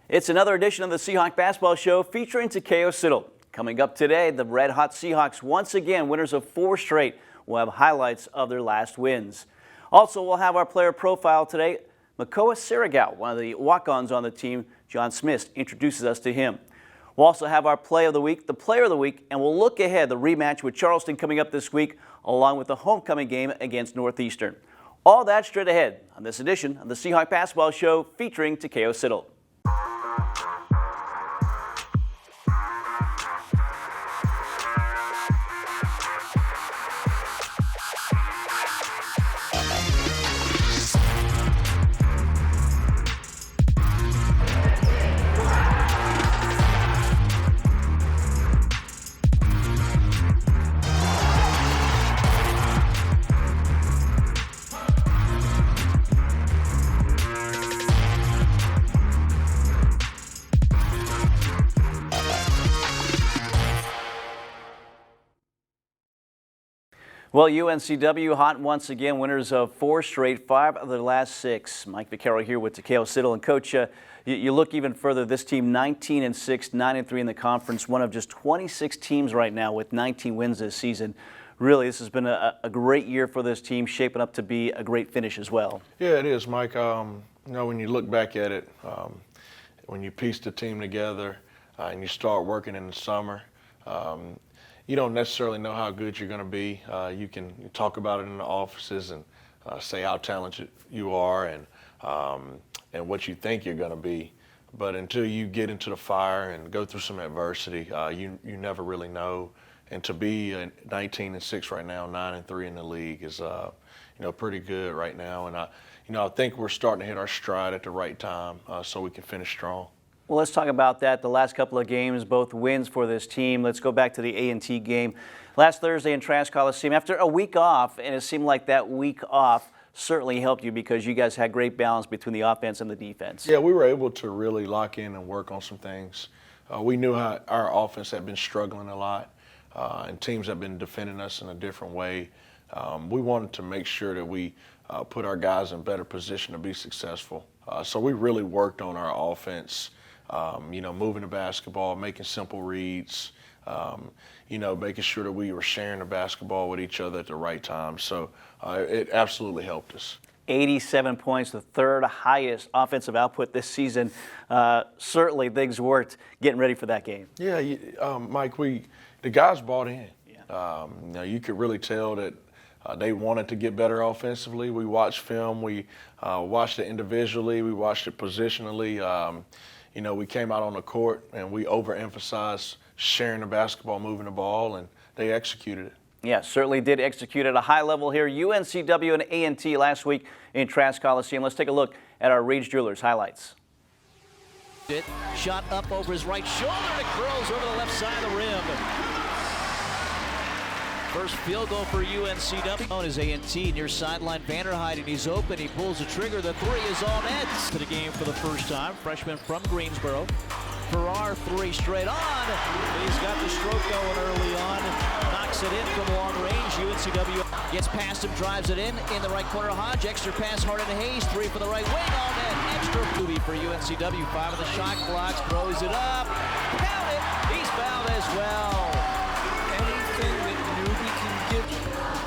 It's another edition of the Seahawk Basketball Show featuring Takeo Siddle. Coming up today, the red-hot Seahawks, once again winners of 4 straight, will have highlights of their last wins. Also, we'll have our player profile today. Makoa Sirigal, one of the walk-ons on the team, John Smith, introduces us to him. We'll also have our play of the week, the player of the week, and we'll look ahead the rematch with Charleston coming up this week, along with the homecoming game against Northeastern. All that straight ahead on this edition of the Seahawk Basketball Show featuring Takeo Siddle. Well, UNCW hot once again, winners of 4 straight, 5 of their last 6. Mike Vaccaro here with Takeo Siddle. And Coach, you look even further, this team 19-6, 9-3 in the conference, one of just 26 teams right now with 19 wins this season. Really, this has been a great year for this team, shaping up to be a great finish as well. Yeah, it is, Mike. When you look back at it, when you piece the team together and you start working in the summer, you don't necessarily know how good you're going to be. You can talk about it in the offices and say how talented you are and what you think you're going to be. But until you get into the fire and go through some adversity, you never really know. And to be 19-6 right now, 9-3 in the league is pretty good right now. And I think we're starting to hit our stride at the right time so we can finish strong. Well, let's talk about that. The last couple of games, both wins for this team. Let's go back to the A&T game. Last Thursday in Trask Coliseum, after a week off, and it seemed like that week off certainly helped you because you guys had great balance between the offense and the defense. Yeah, we were able to really lock in and work on some things. We knew how our offense had been struggling a lot, and teams have been defending us in a different way. We wanted to make sure that we put our guys in better position to be successful. So we really worked on our offense. Moving the basketball, making simple reads, making sure that we were sharing the basketball with each other at the right time. So it absolutely helped us. 87 points, the 3rd highest offensive output this season. Certainly things worked getting ready for that game. Yeah, Mike, the guys bought in. Yeah. You could really tell that they wanted to get better offensively. We watched film. We watched it individually. We watched it positionally. We came out on the court and we overemphasized sharing the basketball, moving the ball, and they executed it. Yeah, certainly did execute at a high level here. UNCW and A&T last week in Trask Coliseum. Let's take a look at our Rage Jewelers highlights. Shot up over his right shoulder and it curls over the left side of the rim. First field goal for UNCW. On his A&T near sideline Vanderheiden. He's open. He pulls the trigger. The 3 is on net. To the game for the first time. Freshman from Greensboro. Farrar 3 straight on. He's got the stroke going early on. Knocks it in from long range. UNCW gets past him, drives it in the right corner. Hodge, extra pass, Harden Hayes, 3 for the right wing. On net. Extra booby for UNCW. 5 of the shot blocks. Throws it up. Count it. He's fouled as well.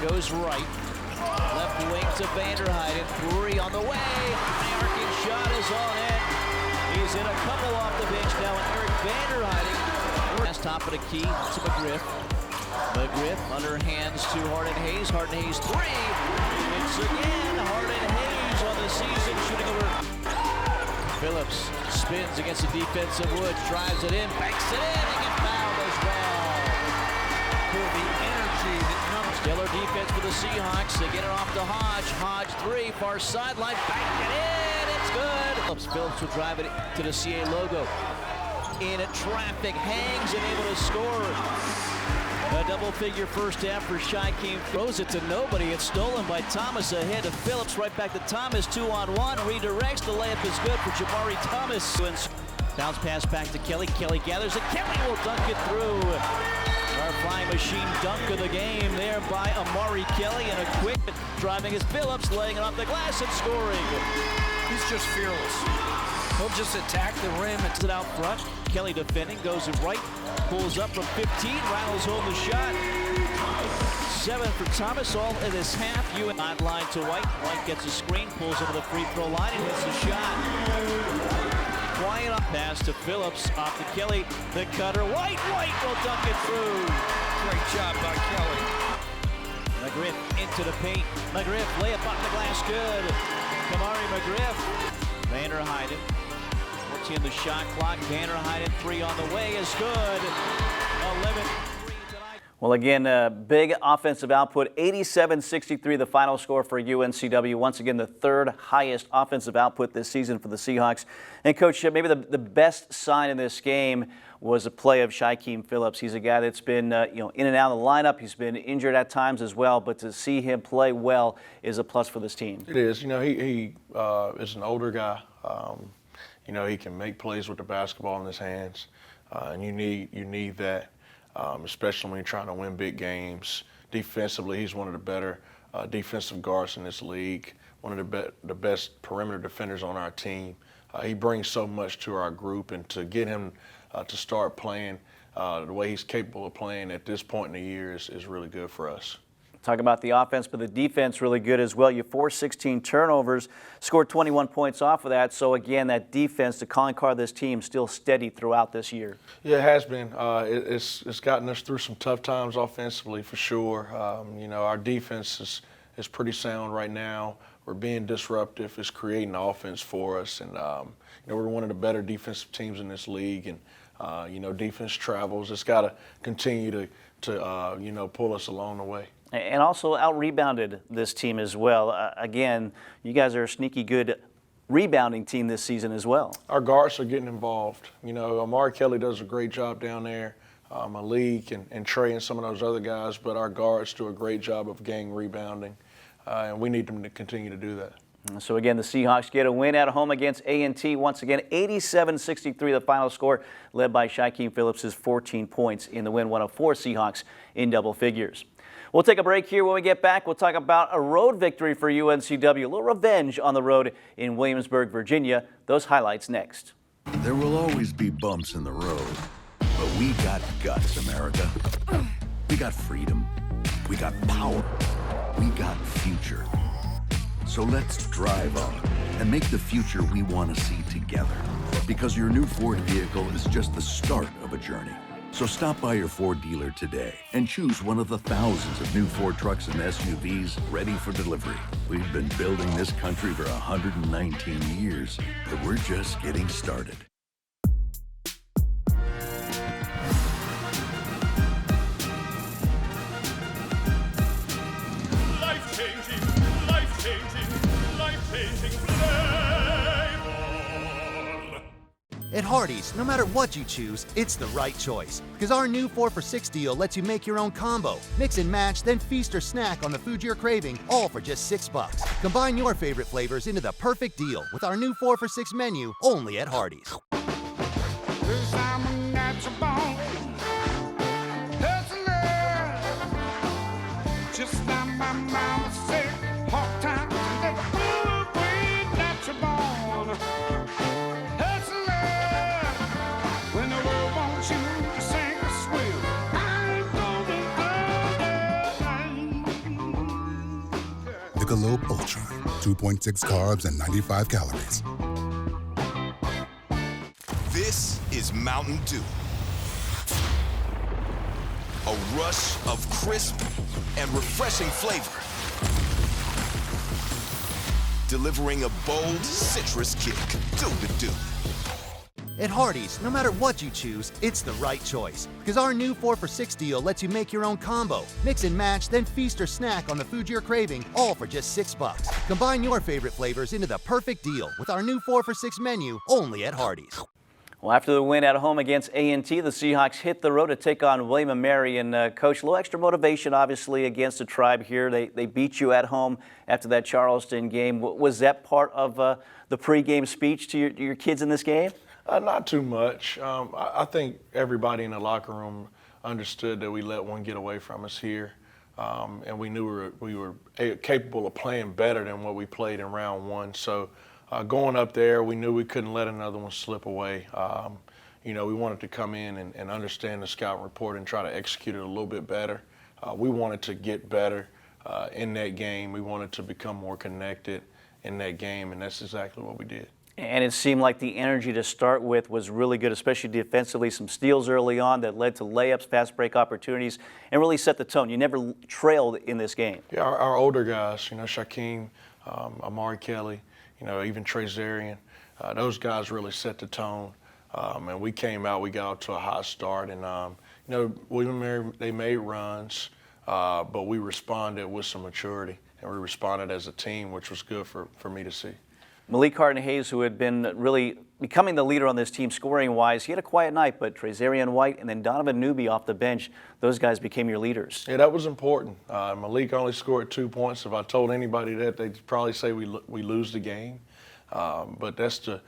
Goes right, left wing to Vanderheiden, 3 on the way, arcing shot is on it. He's in a couple off the bench now, and Eric Vanderheiden. Last top of the key to McGriff. McGriff underhands to Harden Hayes. Harden Hayes 3. It's again Harden Hayes on the season, shooting over. Phillips spins against the defensive Woods, drives it in, banks it in, and gets fouled as well. For the energy that comes. Stellar defense for the Seahawks. They get it off to Hodge. Hodge 3, far sideline, bank it in. It's good. Phillips will drive it to the CA logo. In traffic, hangs and able to score. A double-figure first half for Shykeem. Throws it to nobody. It's stolen by Thomas ahead to Phillips. Right back to Thomas. 2-on-1. Redirects. The layup is good for Jabari Thomas. Bounce pass back to Kelly. Kelly gathers it. Kelly will dunk it through. Our flying machine dunk of the game there by Amari Kelly, and a quick driving is Phillips, laying it off the glass and scoring. He's just fearless. He'll just attack the rim and It out front. Kelly defending, goes it right, pulls up from 15, rattles home the shot. 7 for Thomas, all in this half. Sideline to White. White gets a screen, pulls over the free throw line, and hits the shot. Quiet up pass to Phillips, off to Kelly. The cutter, White will dunk it through. great job by Kelly. McGriff into the paint. McGriff layup off the glass, good. Kamari McGriff. Vanderheiden working the shot clock. Vanderheiden 3 on the way is good. 11. Well, again, big offensive output, 87-63 the final score for UNCW. Once again, the third highest offensive output this season for the Seahawks. And Coach, maybe the best sign in this game was a play of Shaquem Phillips. He's a guy that's been in and out of the lineup. He's been injured at times as well, but to see him play well is a plus for this team. It is. He is an older guy. He can make plays with the basketball in his hands, and you need that. Especially when you're trying to win big games. Defensively, he's one of the better defensive guards in this league, one of the best perimeter defenders on our team. He brings so much to our group, and to get him to start playing the way he's capable of playing at this point in the year is really good for us. Talk about the offense, but the defense really good as well. You forced 16 turnovers, scored 21 points off of that. So again, that defense, the calling card of this team, still steady throughout this year. Yeah, it has been. It's gotten us through some tough times offensively for sure. Our defense is pretty sound right now. We're being disruptive. It's creating offense for us, and we're one of the better defensive teams in this league. And defense travels. It's got to continue to pull us along the way. And also out-rebounded this team as well. Again, you guys are a sneaky good rebounding team this season as well. Our guards are getting involved. Amari Kelly does a great job down there, Malik and Trey and some of those other guys, but our guards do a great job of gang rebounding, and we need them to continue to do that. So again, the Seahawks get a win at home against A&T. Once again, 87-63 the final score, led by Shaquem Phillips' 14 points in the win. 104 Seahawks in double figures. We'll take a break here. When we get back, we'll talk about a road victory for UNCW, a little revenge on the road in Williamsburg, Virginia. Those highlights next. There will always be bumps in the road, but we got guts, America. We got freedom. We got power. We got future. So let's drive on and make the future we want to see together. Because your new Ford vehicle is just the start of a journey. So stop by your Ford dealer today and choose one of the thousands of new Ford trucks and SUVs ready for delivery. We've been building this country for 119 years, but we're just getting started. Life-changing, life-changing, life-changing flavor. At Hardee's, no matter what you choose, it's the right choice. Because our new 4 for $6 deal lets you make your own combo. Mix and match, then feast or snack on the food you're craving, all for just $6. Combine your favorite flavors into the perfect deal with our new 4 for $6 menu, only at Hardee's. Just like my mama said, hard times and that good way natural born. When the world wants you to sing a swing, I ain't gonna go. Michelob Ultra, 2.6 carbs and 95 calories. This is Mountain Dew. A rush of crisp and refreshing flavor. Delivering a bold citrus kick. Do the Dew. At Hardee's, no matter what you choose, it's the right choice. Because our new 4 for $6 deal lets you make your own combo. Mix and match, then feast or snack on the food you're craving, all for just $6. Combine your favorite flavors into the perfect deal with our new 4 for $6 menu, only at Hardee's. Well, after the win at home against A&T, the Seahawks hit the road to take on William & Mary. And, Coach, a little extra motivation, obviously, against the Tribe here. They beat you at home after that Charleston game. Was that part of the pregame speech to your kids in this game? Not too much. I think everybody in the locker room understood that we let one get away from us here. And we knew we were capable of playing better than what we played in round one. So going up there, we knew we couldn't let another one slip away. We wanted to come in and understand the scout report and try to execute it a little bit better. We wanted to get better in that game. We wanted to become more connected in that game, and that's exactly what we did. And it seemed like the energy to start with was really good, especially defensively. Some steals early on that led to layups, fast break opportunities, and really set the tone. You never trailed in this game. Yeah, our older guys, Shaquem, Amari Kelly, even Trezarian, those guys really set the tone. And we came out, we got out to a hot start, and William and Mary, they made runs, but we responded with some maturity, and we responded as a team, which was good for me to see. Malik Harden-Hayes, who had been really becoming the leader on this team scoring-wise, he had a quiet night, but Trezarian White and then Donovan Newby off the bench, those guys became your leaders. Yeah, that was important. Malik only scored 2 points. If I told anybody that, they'd probably say we lose the game. But that's the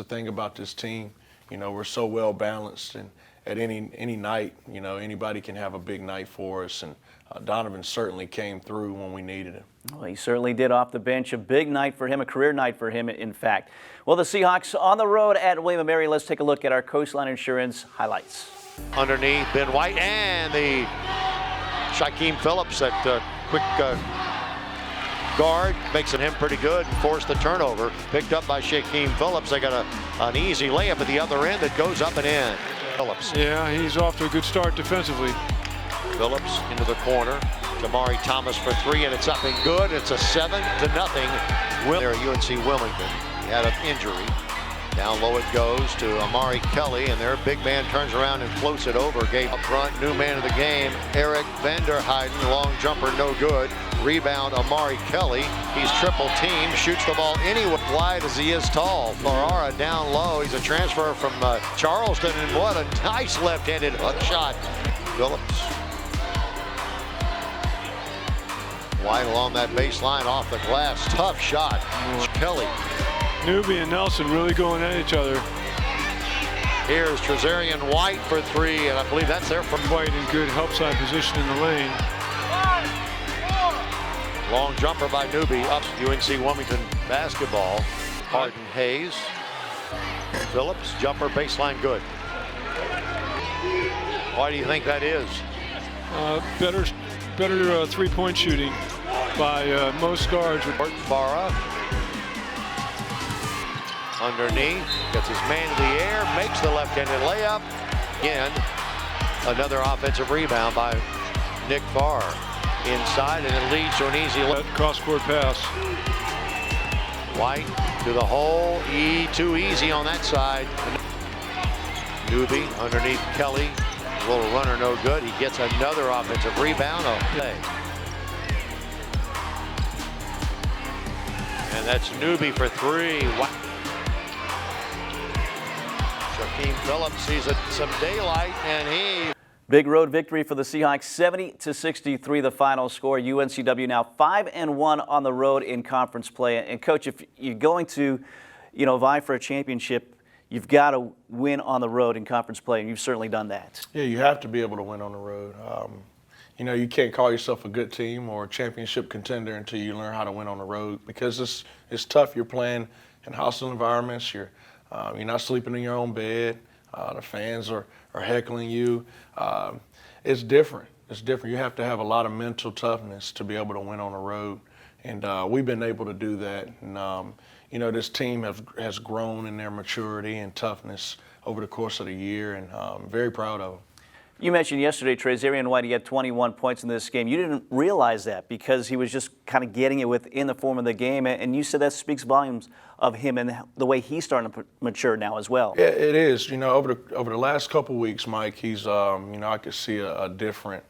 thing about this team. We're so well balanced, and at any night, anybody can have a big night for us. And Donovan certainly came through when we needed him. Well, he certainly did off the bench. A big night for him, a career night for him, in fact. Well, the Seahawks on the road at William & Mary. Let's take a look at our Coastline Insurance highlights. Underneath, Ben White, and the Shaquem Phillips at quick guard makes it him pretty good and forced the turnover. Picked up by Shaquem Phillips. They got an easy layup at the other end that goes up and in. Phillips. Yeah, he's off to a good start defensively. Phillips into the corner. Jamari Thomas for three, and it's up and good. It's a 7-0. There at UNC Wilmington. He had an injury. Down low it goes to Amari Kelly, and their big man turns around and floats it over. Gave up front, new man of the game, Eric Vanderheiden. Long jumper, no good. Rebound, Amari Kelly. He's triple teamed, shoots the ball anywhere wide as he is tall. Ferrara down low. He's a transfer from Charleston, and what a nice left-handed hook shot. Phillips. White along that baseline off the glass. Tough shot. Kelly. Newby and Nelson really going at each other. Here's Trezarian White for three, and I believe that's there from White in good help side position in the lane. Long jumper by Newby. Up UNC Wilmington basketball. Harden-Hayes. Phillips, jumper, baseline good. Why do you think that is? Better three-point shooting by most guards. Barra. Underneath, gets his man to the air, makes the left-handed layup. Again, another offensive rebound by Nick Farr. Inside, and it leads to an easy cross-court pass. White to the hole, too easy on that side. Newby underneath Kelly, little runner, no good. He gets another offensive rebound. And that's Newby for three. Shaquem Phillips sees some daylight, and he... Big road victory for the Seahawks, 70-63 the final score. UNCW now 5-1 on the road in conference play. And Coach, if you're going to, vie for a championship, you've got to win on the road in conference play, and you've certainly done that. Yeah, you have to be able to win on the road. You can't call yourself a good team or a championship contender until you learn how to win on the road, because it's tough. You're playing in hostile environments. You're not sleeping in your own bed. The fans are heckling you. It's different. It's different. You have to have a lot of mental toughness to be able to win on the road, and we've been able to do that. And this team has grown in their maturity and toughness over the course of the year, and I'm very proud of them. You mentioned yesterday Trezarian White, he had 21 points in this game. You didn't realize that because he was just kind of getting it within the form of the game, and you said that speaks volumes of him and the way he's starting to mature now as well. Yeah, it is. Over the last couple of weeks, Mike, he's I could see a different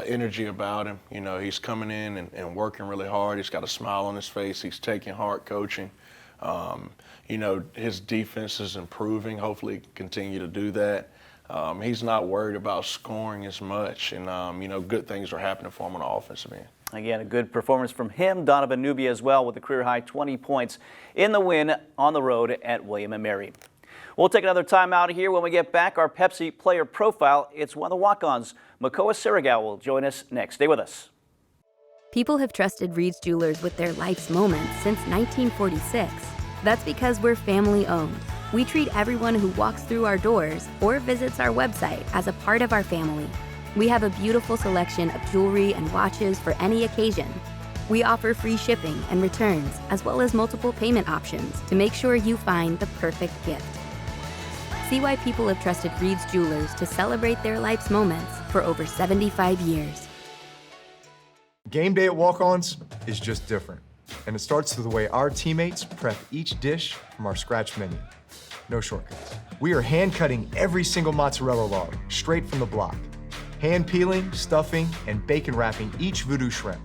energy about him. He's coming in and working really hard. He's got a smile on his face. He's taking heart coaching. His defense is improving. Hopefully continue to do that. He's not worried about scoring as much, and good things are happening for him on the offensive end. Again, a good performance from him. Donovan Newby as well with a career-high 20 points in the win on the road at William & Mary. We'll take another time out here. When we get back, our Pepsi player profile. It's one of the walk-ons. Makoa Sirigal will join us next. Stay with us. People have trusted Reed's Jewelers with their life's moments since 1946. That's because we're family owned. We treat everyone who walks through our doors or visits our website as a part of our family. We have a beautiful selection of jewelry and watches for any occasion. We offer free shipping and returns, as well as multiple payment options to make sure you find the perfect gift. See why people have trusted Reed's Jewelers to celebrate their life's moments for over 75 years. Game day at Walk-Ons is just different, and it starts with the way our teammates prep each dish from our scratch menu. No shortcuts. We are hand-cutting every single mozzarella log straight from the block, hand-peeling, stuffing, and bacon wrapping each voodoo shrimp,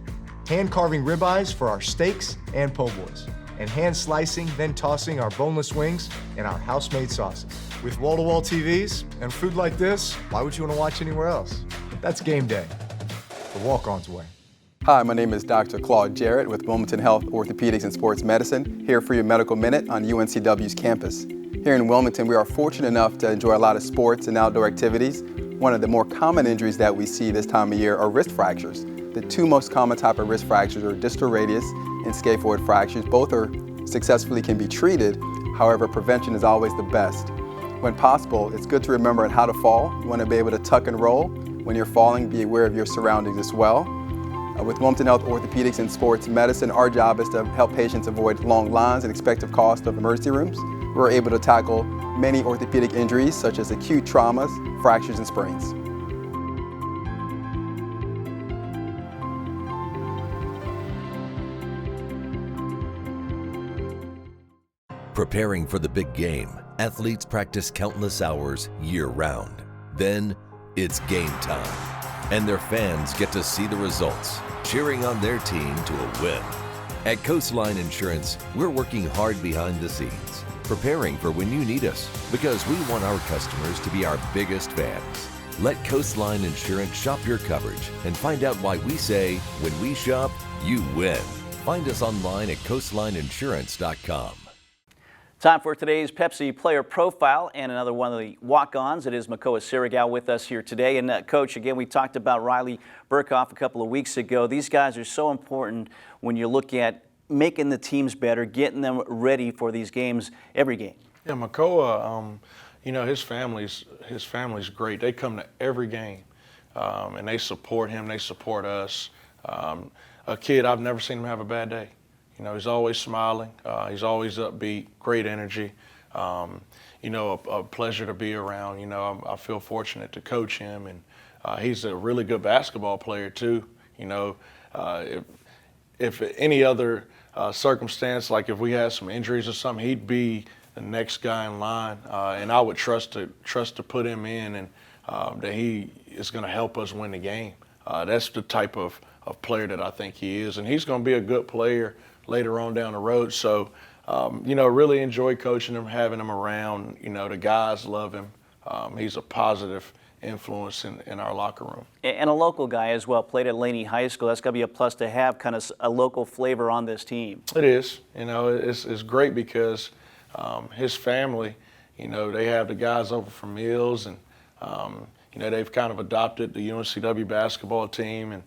hand-carving ribeyes for our steaks and po' boys, and hand-slicing, then tossing our boneless wings in our house-made sauces. With wall-to-wall TVs and food like this, why would you want to watch anywhere else? That's game day, the Walk-Ons way. Hi, my name is Dr. Claude Jarrett with Wilmington Health Orthopedics and Sports Medicine, here for your medical minute on UNCW's campus. Here in Wilmington, we are fortunate enough to enjoy a lot of sports and outdoor activities. One of the more common injuries that we see this time of year are wrist fractures. The two most common type of wrist fractures are distal radius and scaphoid fractures. Both successfully can be treated. However, prevention is always the best. When possible, it's good to remember how to fall. You want to be able to tuck and roll. When you're falling, be aware of your surroundings as well. With Wilmington Health Orthopedics and Sports Medicine, our job is to help patients avoid long lines and expected cost of emergency rooms. We're able to tackle many orthopedic injuries such as acute traumas, fractures, and sprains. Preparing for the big game, athletes practice countless hours year-round. Then, it's game time, and their fans get to see the results, cheering on their team to a win. At Coastline Insurance, we're working hard behind the scenes, preparing for when you need us, because we want our customers to be our biggest fans. Let Coastline Insurance shop your coverage and find out why we say, when we shop, you win. Find us online at coastlineinsurance.com. Time for today's Pepsi player profile and another one of the walk-ons. It is Makoa Sirigal with us here today. And Coach, again, we talked about Riley Burkhoff a couple of weeks ago. These guys are so important when you look at making the teams better, getting them ready for these games, every game. Yeah, Makoa, you know, his family's great. They come to every game, and they support him. They support us. A kid, I've never seen him have a bad day. You know, he's always smiling. He's always upbeat, great energy. You know, a pleasure to be around. You know, I feel fortunate to coach him, and he's a really good basketball player too. You know, if any other circumstance, like if we had some injuries or something, he'd be the next guy in line, and I would trust to put him in, and that he is going to help us win the game. That's the type of player that I think he is, and he's going to be a good player later on down the road. So, you know, really enjoy coaching him, having him around. You know, the guys love him. He's a positive influence in our locker room. And a local guy as well, played at Laney High School. That's got to be a plus to have kind of a local flavor on this team. It is. You know, it's great because his family, you know, they have the guys over from Mills, and, you know, they've kind of adopted the UNCW basketball team. And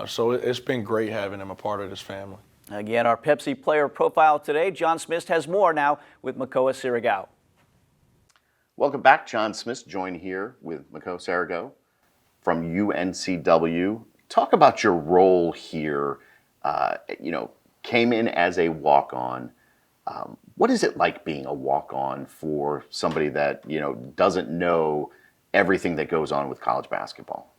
so it's been great having him a part of this family. Again, our Pepsi player profile today. John Smith has more now with Makoa Sirigal. Welcome back. John Smith joined here with Makoa Sirigal from UNCW. Talk about your role here. You know, came in as a walk-on. What is it like being a walk-on for somebody that, you know, doesn't know everything that goes on with college basketball?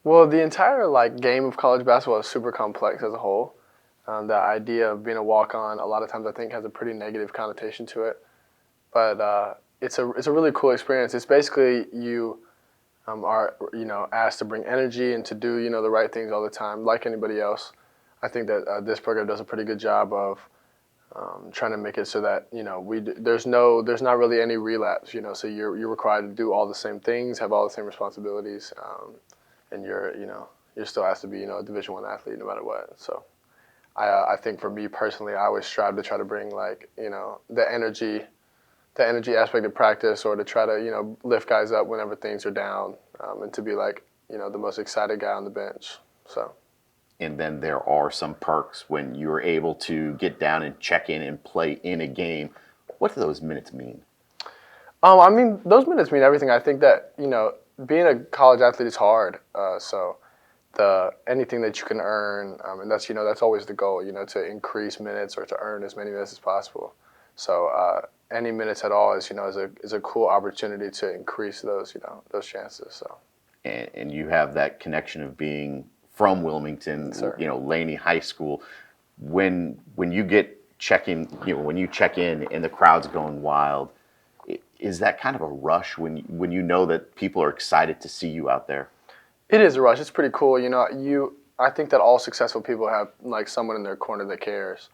Well, the entire game of college basketball is super complex as a whole. The idea of being a walk-on, a lot of times I think has a pretty negative connotation to it, but it's a really cool experience. It's basically you are, you know, asked to bring energy and to do, you know, the right things all the time, like anybody else. I think that this program does a pretty good job of trying to make it so that, you know, there's not really any relapse, you know, so you're required to do all the same things, have all the same responsibilities, and you're still asked to be, you know, a Division I athlete no matter what. So I think for me personally, I always strive to try to bring, like, you know, the energy aspect of practice, or to try to, you know, lift guys up whenever things are down, and to be, like, you know, the most excited guy on the bench. So and then there are some perks when you're able to get down and check in and play in a game. What do those minutes mean? I mean, those minutes mean everything. I think that, being a college athlete is hard. So anything that you can earn, and that's always the goal, to increase minutes or to earn as many minutes as possible. So any minutes at all is a cool opportunity to increase those chances. So. And you have that connection of being from Wilmington, Laney High School. When you check in and the crowd's going wild, is that kind of a rush when you know that people are excited to see you out there? It is a rush. It's pretty cool. I think that all successful people have like someone in their corner that cares.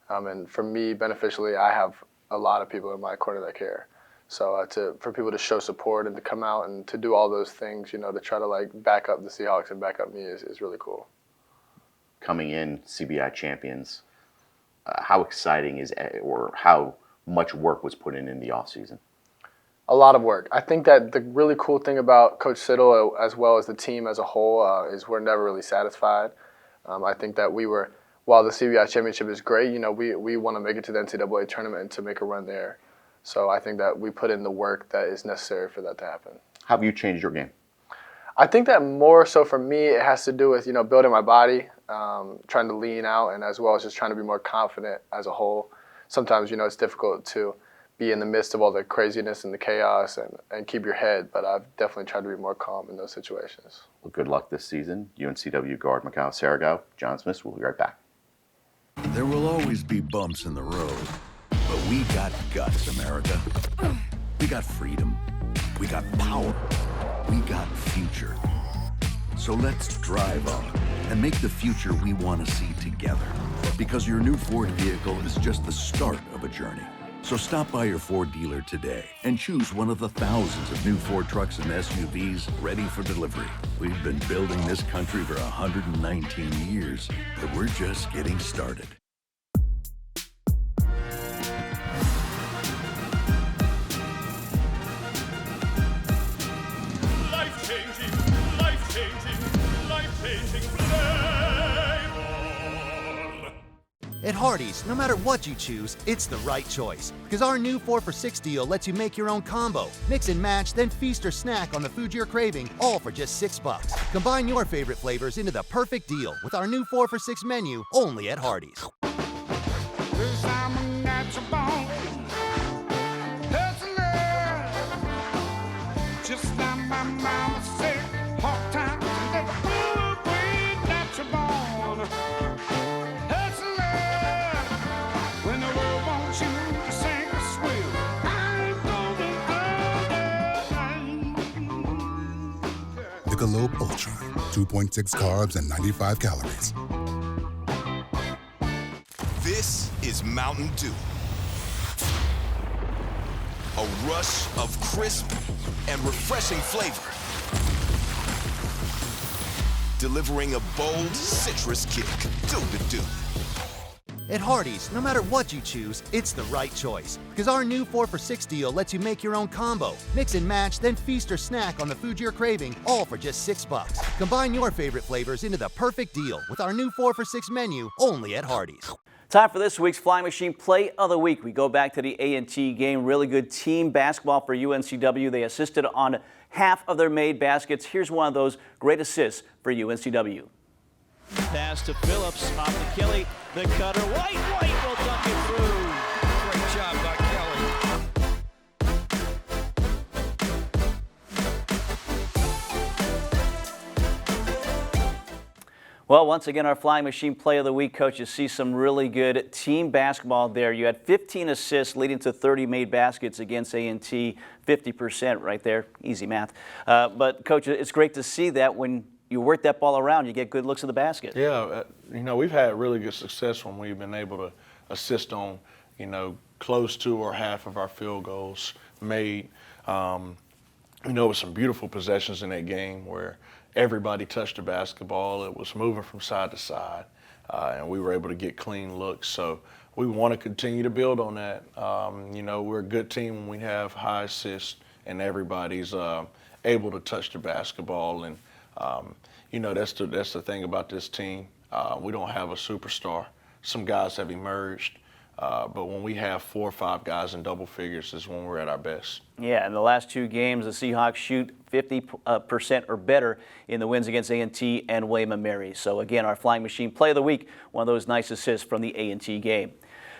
And for me, beneficially, I have a lot of people in my corner that care. So for people to show support and to come out and to do all those things, to try to like back up the Seahawks and back up me is really cool. Coming in CBI champions, how exciting or how much work was put in the offseason? A lot of work. I think that the really cool thing about Coach Siddle, as well as the team as a whole, is we're never really satisfied. I think that while the CBI championship is great, we want to make it to the NCAA tournament and to make a run there. So I think that we put in the work that is necessary for that to happen. How have you changed your game? I think that more so for me, it has to do with, building my body, trying to lean out, and as well as just trying to be more confident as a whole. Sometimes, it's difficult to be in the midst of all the craziness and the chaos and keep your head, but I've definitely tried to be more calm in those situations. Well, good luck this season. UNCW guard Mikal Sarago, John Smith, we'll be right back. There will always be bumps in the road, but we got guts, America. We got freedom. We got power. We got future. So let's drive on and make the future we want to see together. Because your new Ford vehicle is just the start of a journey. So stop by your Ford dealer today and choose one of the thousands of new Ford trucks and SUVs ready for delivery. We've been building this country for 119 years, but we're just getting started. At Hardee's, no matter what you choose, it's the right choice. Because our new 4 for $6 deal lets you make your own combo. Mix and match, then feast or snack on the food you're craving, all for just $6. Combine your favorite flavors into the perfect deal with our new 4 for $6 menu, only at Hardee's. Just like my mama said, hard times and that good way that you're born. When the world wants you to sing a swing, I'm gonna Michelob Ultra, 2.6 carbs and 95 calories. This is Mountain Dew. A rush of crisp and refreshing flavor. Delivering a bold citrus kick. Do the do. At Hardee's, no matter what you choose, it's the right choice. Because our new 4 for $6 deal lets you make your own combo. Mix and match, then feast or snack on the food you're craving, all for just $6. Combine your favorite flavors into the perfect deal with our new 4 for $6 menu, only at Hardee's. Time for this week's Flying Machine Play of the Week. We go back to the A&T game. Really good team basketball for UNCW. They assisted on half of their made baskets. Here's one of those great assists for UNCW. Pass to Phillips, off to Kelly, the cutter, White will dunk it through. Great job by Kelly. Well, once again, our Flying Machine Play of the Week, Coach, you see some really good team basketball there. You had 15 assists leading to 30 made baskets against A&T, 50% right there. Easy math. But, Coach, it's great to see that when you work that ball around, you get good looks at the basket. Yeah, we've had really good success when we've been able to assist on, close to or half of our field goals made. With some beautiful possessions in that game where everybody touched the basketball. It was moving from side to side, and we were able to get clean looks. So we want to continue to build on that. We're a good team when we have high assists and everybody's able to touch the basketball. And, that's the thing about this team. We don't have a superstar. Some guys have emerged, but when we have 4 or 5 guys in double figures is when we're at our best. Yeah, in the last 2 games, the Seahawks shoot 50% or better in the wins against A&T and William & Mary. So again, our Flying Machine Play of the Week, one of those nice assists from the A&T game.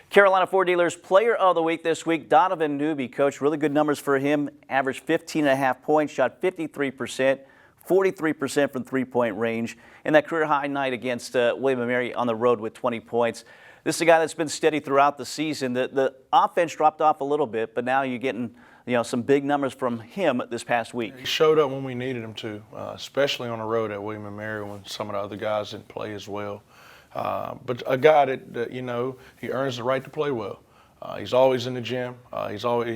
Carolina Ford Dealers Player of the Week this week, Donovan Newby. Coach, really good numbers for him. Averaged 15.5 points, shot 53%, 43% from three-point range, and that career-high night against William & Mary on the road with 20 points. This is a guy that's been steady throughout the season. The offense dropped off a little bit, but now you're getting some big numbers from him this past week. He showed up when we needed him to, especially on the road at William & Mary when some of the other guys didn't play as well. But a guy that he earns the right to play well. He's always in the gym.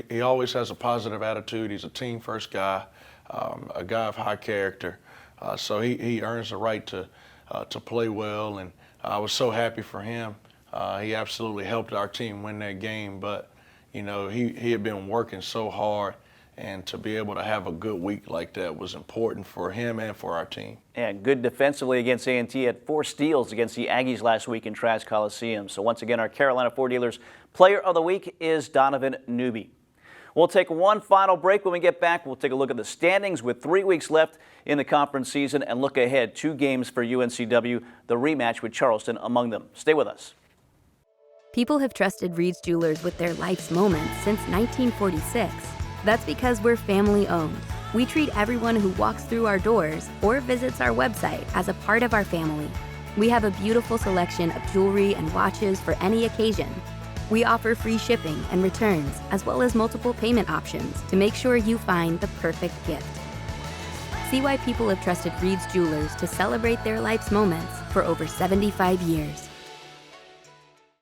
He always has a positive attitude. He's a team-first guy, a guy of high character. So he earns the right to play well, and I was so happy for him. He absolutely helped our team win that game, but he had been working so hard, and to be able to have a good week like that was important for him and for our team. And good defensively against A&T, had 4 steals against the Aggies last week in Trask Coliseum. So once again, our Carolina Ford Dealers Player of the Week is Donovan Newby. We'll take one final break. When we get back, we'll take a look at the standings with 3 weeks left in the conference season and look ahead 2 games for UNCW, the rematch with Charleston among them. Stay with us. People have trusted Reed's Jewelers with their life's moments since 1946. That's because we're family owned. We treat everyone who walks through our doors or visits our website as a part of our family. We have a beautiful selection of jewelry and watches for any occasion. We offer free shipping and returns, as well as multiple payment options to make sure you find the perfect gift. See why people have trusted Reed's Jewelers to celebrate their life's moments for over 75 years.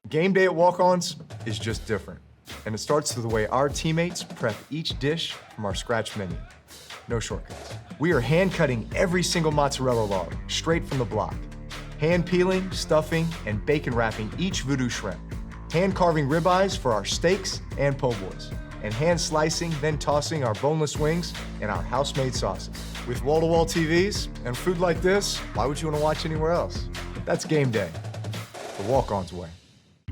Game day at Walk-Ons is just different. And it starts with the way our teammates prep each dish from our scratch menu. No shortcuts. We are hand cutting every single mozzarella log straight from the block. Hand peeling, stuffing, and bacon wrapping each voodoo shrimp. Hand carving ribeyes for our steaks and po' boys. And hand slicing, then tossing our boneless wings and our house-made sauces. With wall-to-wall TVs and food like this, why would you want to watch anywhere else? That's game day, the Walk-Ons way.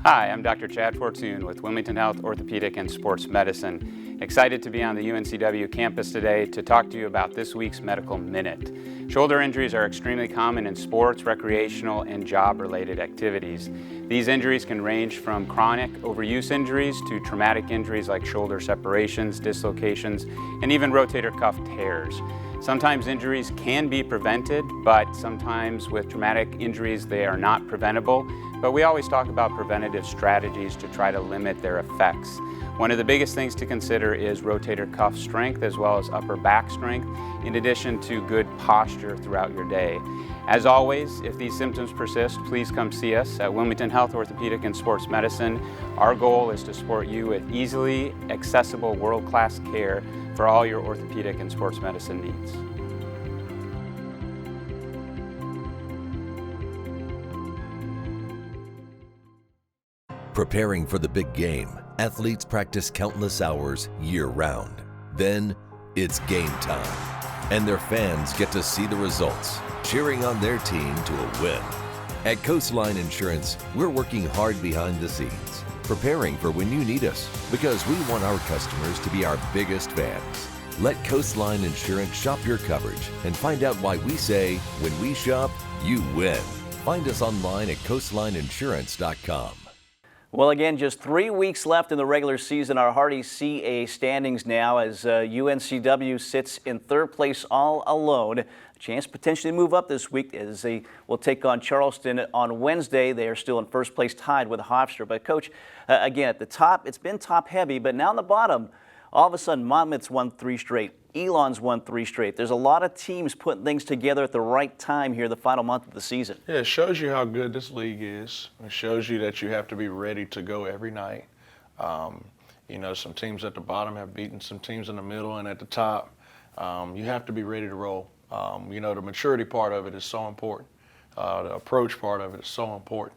Hi, I'm Dr. Chad Fortune with Wilmington Health Orthopedic and Sports Medicine. Excited to be on the UNCW campus today to talk to you about this week's Medical Minute. Shoulder injuries are extremely common in sports, recreational, and job-related activities. These injuries can range from chronic overuse injuries to traumatic injuries like shoulder separations, dislocations, and even rotator cuff tears. Sometimes injuries can be prevented, but sometimes with traumatic injuries they are not preventable. But we always talk about preventative strategies to try to limit their effects. One of the biggest things to consider is rotator cuff strength as well as upper back strength, in addition to good posture throughout your day. As always, if these symptoms persist, please come see us at Wilmington Health Orthopedic and Sports Medicine. Our goal is to support you with easily accessible world-class care for all your orthopedic and sports medicine needs. Preparing for the big game, athletes practice countless hours year-round. Then, it's game time, and their fans get to see the results, cheering on their team to a win. At Coastline Insurance, we're working hard behind the scenes, preparing for when you need us, because we want our customers to be our biggest fans. Let Coastline Insurance shop your coverage and find out why we say, when we shop, you win. Find us online at coastlineinsurance.com. Well, again, just 3 weeks left in the regular season. Our Hardy CA standings now as UNCW sits in 3rd place all alone. A chance potentially to move up this week as they will take on Charleston on Wednesday. They are still in 1st place tied with Hofstra. But, Coach, again, at the top, it's been top-heavy. But now on the bottom, all of a sudden, Monmouth's won 3 straight. Elon's won 3 straight. There's a lot of teams putting things together at the right time here the final month of the season. Yeah, it shows you how good this league is. It shows you that you have to be ready to go every night. Some teams at the bottom have beaten some teams in the middle and at the top. You have to be ready to roll. The maturity part of it is so important. The approach part of it is so important,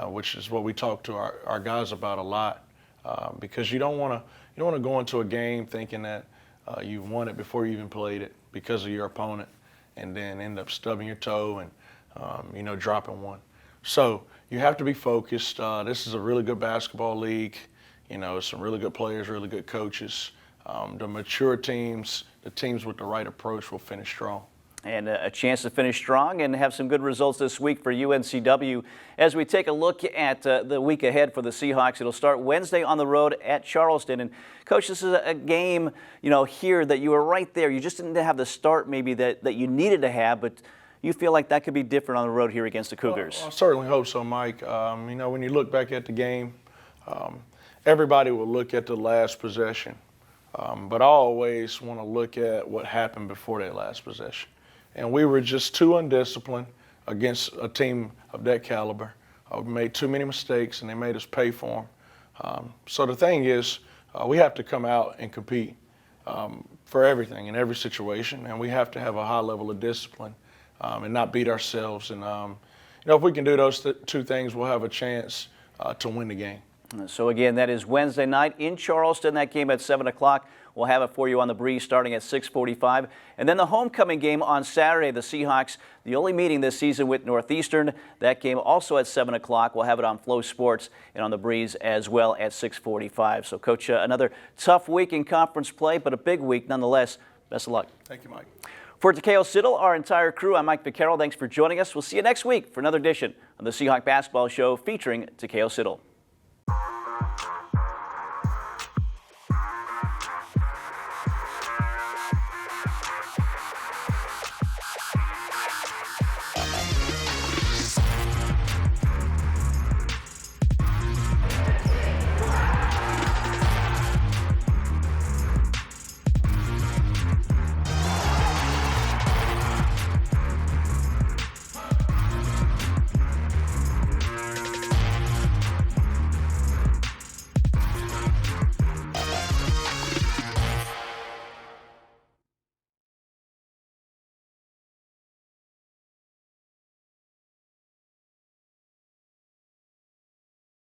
which is what we talk to our guys about a lot, because you don't want to go into a game thinking that you won it before you even played it because of your opponent, and then end up stubbing your toe and dropping one. So you have to be focused. This is a really good basketball league. Some really good players, really good coaches. The mature teams, the teams with the right approach will finish strong. And a chance to finish strong and have some good results this week for UNCW. As we take a look at the week ahead for the Seahawks, it'll start Wednesday on the road at Charleston. And Coach, this is a game, here that you were right there. You just didn't have the start maybe that you needed to have, but you feel like that could be different on the road here against the Cougars. Well, I certainly hope so, Mike. When you look back at the game, everybody will look at the last possession. But I always want to look at what happened before that last possession. And we were just too undisciplined against a team of that caliber. We made too many mistakes, and they made us pay for them. So the thing is, we have to come out and compete for everything in every situation, and we have to have a high level of discipline and not beat ourselves. And if we can do those two things, we'll have a chance to win the game. So again, that is Wednesday night in Charleston. That game at 7 o'clock. We'll have it for you on the Breeze starting at 6:45. And then the homecoming game on Saturday, the Seahawks, the only meeting this season with Northeastern. That game also at 7 o'clock. We'll have it on Flow Sports and on the Breeze as well at 6:45. So, Coach, another tough week in conference play, but a big week nonetheless. Best of luck. Thank you, Mike. For Takeo Siddle, our entire crew, I'm Mike Vaccaro. Thanks for joining us. We'll see you next week for another edition of the Seahawk Basketball Show featuring Takeo Siddle.